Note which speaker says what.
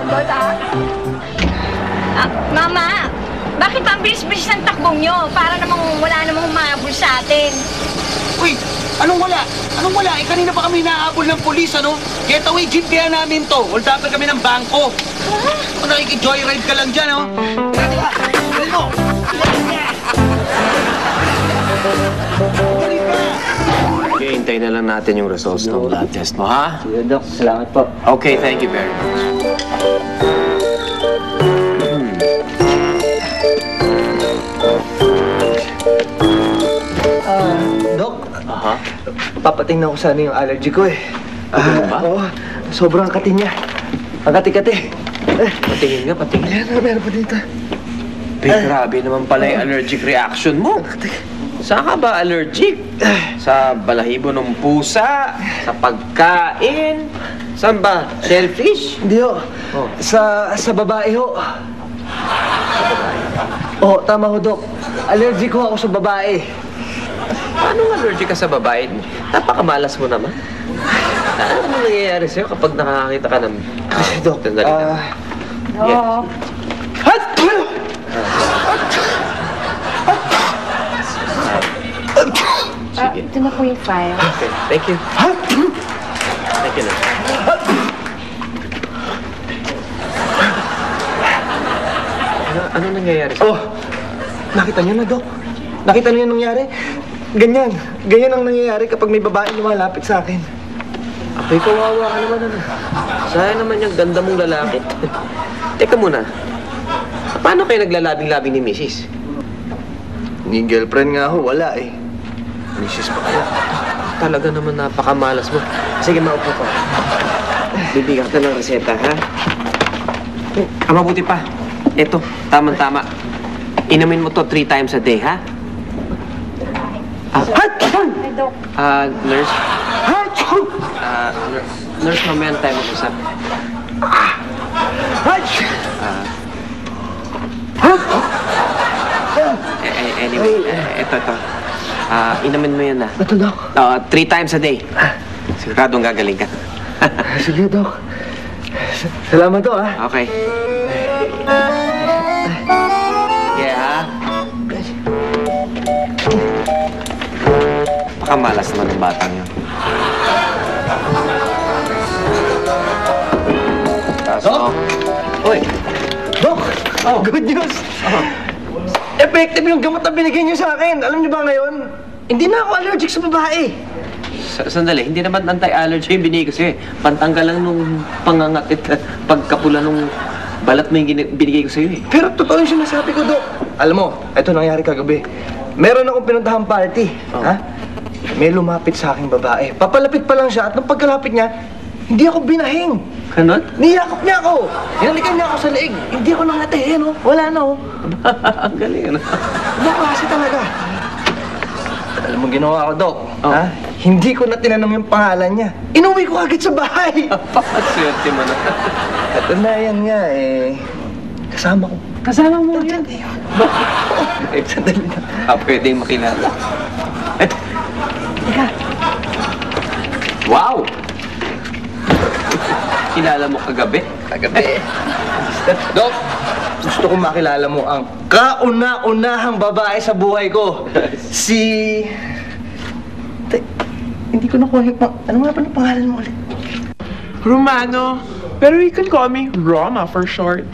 Speaker 1: Lola? Mama, bakit ang bilis-bilis ng takbong nyo? Para namang wala namang humahabol sa atin.
Speaker 2: Uy, anong wala? Anong wala? Eh, kanina pa kami naahabol ng polis, ano? Getaway jeep kaya namin to. Hold up kami ng bangko. Kung nakiki-joyride ka lang dyan, oh. Dali ka! Dali mo!
Speaker 3: Okay, hintayin na lang natin yung results ng blood test mo, ha?
Speaker 4: Sige, Dok. Salamat po.
Speaker 3: Okay, thank you very much.
Speaker 4: Dok,
Speaker 3: Aha.
Speaker 4: papatingnan ko sana yung allergy ko eh.
Speaker 3: Ano ba?
Speaker 4: Oo, sobrang kati niya. Ang kati-kati.
Speaker 3: Patingin nga, patingin.
Speaker 4: Ayan, meron pa dito.
Speaker 3: Grabe naman pala yung allergic reaction mo. Saan ka ba allergic? Sa balahibo ng pusa? Sa pagkain? Saan ba? Shellfish?
Speaker 4: Hindi ho.
Speaker 3: Oh.
Speaker 4: Sa babae ho. Oo, tama ho, Dok. Allergic ho ako sa babae.
Speaker 3: Paano allergic ka sa babae? Napakamalas mo naman. Ano nangyayari sa'yo kapag nakakita ka ng...
Speaker 4: Kasi, Dok,
Speaker 3: Sandali lang.
Speaker 1: Oo.
Speaker 4: Hat!
Speaker 3: Sige.
Speaker 1: Ito na po yung file.
Speaker 3: Okay, thank you.
Speaker 4: Hat!
Speaker 3: Thank you na. Ano nangyayari sa'yo?
Speaker 4: Oh, nakita niyo na, Dok. Nakita niyo yung nangyari? Ganyan. Ganyan ang nangyayari kapag may babae lumalapit sa akin.
Speaker 3: Apoy, kawawa ka naman ano. Sayang naman yung ganda mong lalaki. Teka muna. Paano kayo naglalabing-labing ni Mrs.?
Speaker 4: Ni girlfriend nga ho, wala eh. Misis pa kaya.
Speaker 3: Talaga naman napakamalas mo. Sige, maupo ka. Bibigyan ka ng reseta, ha? Mabuti pa. Ito, tamang-tama. Inumin mo to 3 times a day, ha?
Speaker 1: Ay, Dok.
Speaker 3: Nurse? Nurse, mamaya tayo mag-usap. Anyway, ito. Inumin mo yan, ha?
Speaker 4: Ito, Dok.
Speaker 3: 3 times a day. Siguradong gagaling ka.
Speaker 4: Sige, Dok. Salamat, Dok, ha?
Speaker 3: Okay. Yeah, ha? Pakamalas naman ng batang yun. Pasok. Uy!
Speaker 4: Dok!
Speaker 3: Oh.
Speaker 4: Good news! Effective yung gamot na binigay niyo sa akin. Alam niyo ba ngayon? Hindi na ako allergic sa babae.
Speaker 3: Sandali, hindi naman anti-allergy yung binigay ko sa'yo. Pantanggal lang nung pangangatit at pagkapula nung balat mo yung binigay ko sa'yo eh.
Speaker 4: Pero totoo yung sinasabi ko, Dok. Alam mo, ito nangyari kagabi. Meron akong pinuntahan party.
Speaker 3: Oh.
Speaker 4: Ha? May lumapit sa aking babae. Papalapit pa lang siya at nung pagkalapit niya, hindi ako binahing.
Speaker 3: Ganon?
Speaker 4: Niyakap niya ako. Hinalikan niya ako sa leeg. Hindi ako nangati. Ano? Wala na, oh.
Speaker 3: Ang galing, ano?
Speaker 4: Ibang klase talaga. Alam mo ginawa ko, Dok?
Speaker 3: Oh.
Speaker 4: Ha? Hindi ko na tinanong yung pangalan niya. Inuwi ko agad sa bahay.
Speaker 3: Pakaswerte mo na.
Speaker 4: Ito na yan nga, eh. Kasama ko.
Speaker 1: Kasama mo yun.
Speaker 4: Eh, sandali na.
Speaker 3: Pwedeng makilala. Eto.
Speaker 1: Teka.
Speaker 3: Wow! Kilala mo kagabi?
Speaker 4: Kagabi. Dok, gusto kong makilala mo ang kauna-unahang babae sa buhay ko. Si... Hindi ko nakuha yung ano nga ba ang pangalan mo ulit?
Speaker 5: Romano, pero you can call me Roma for short.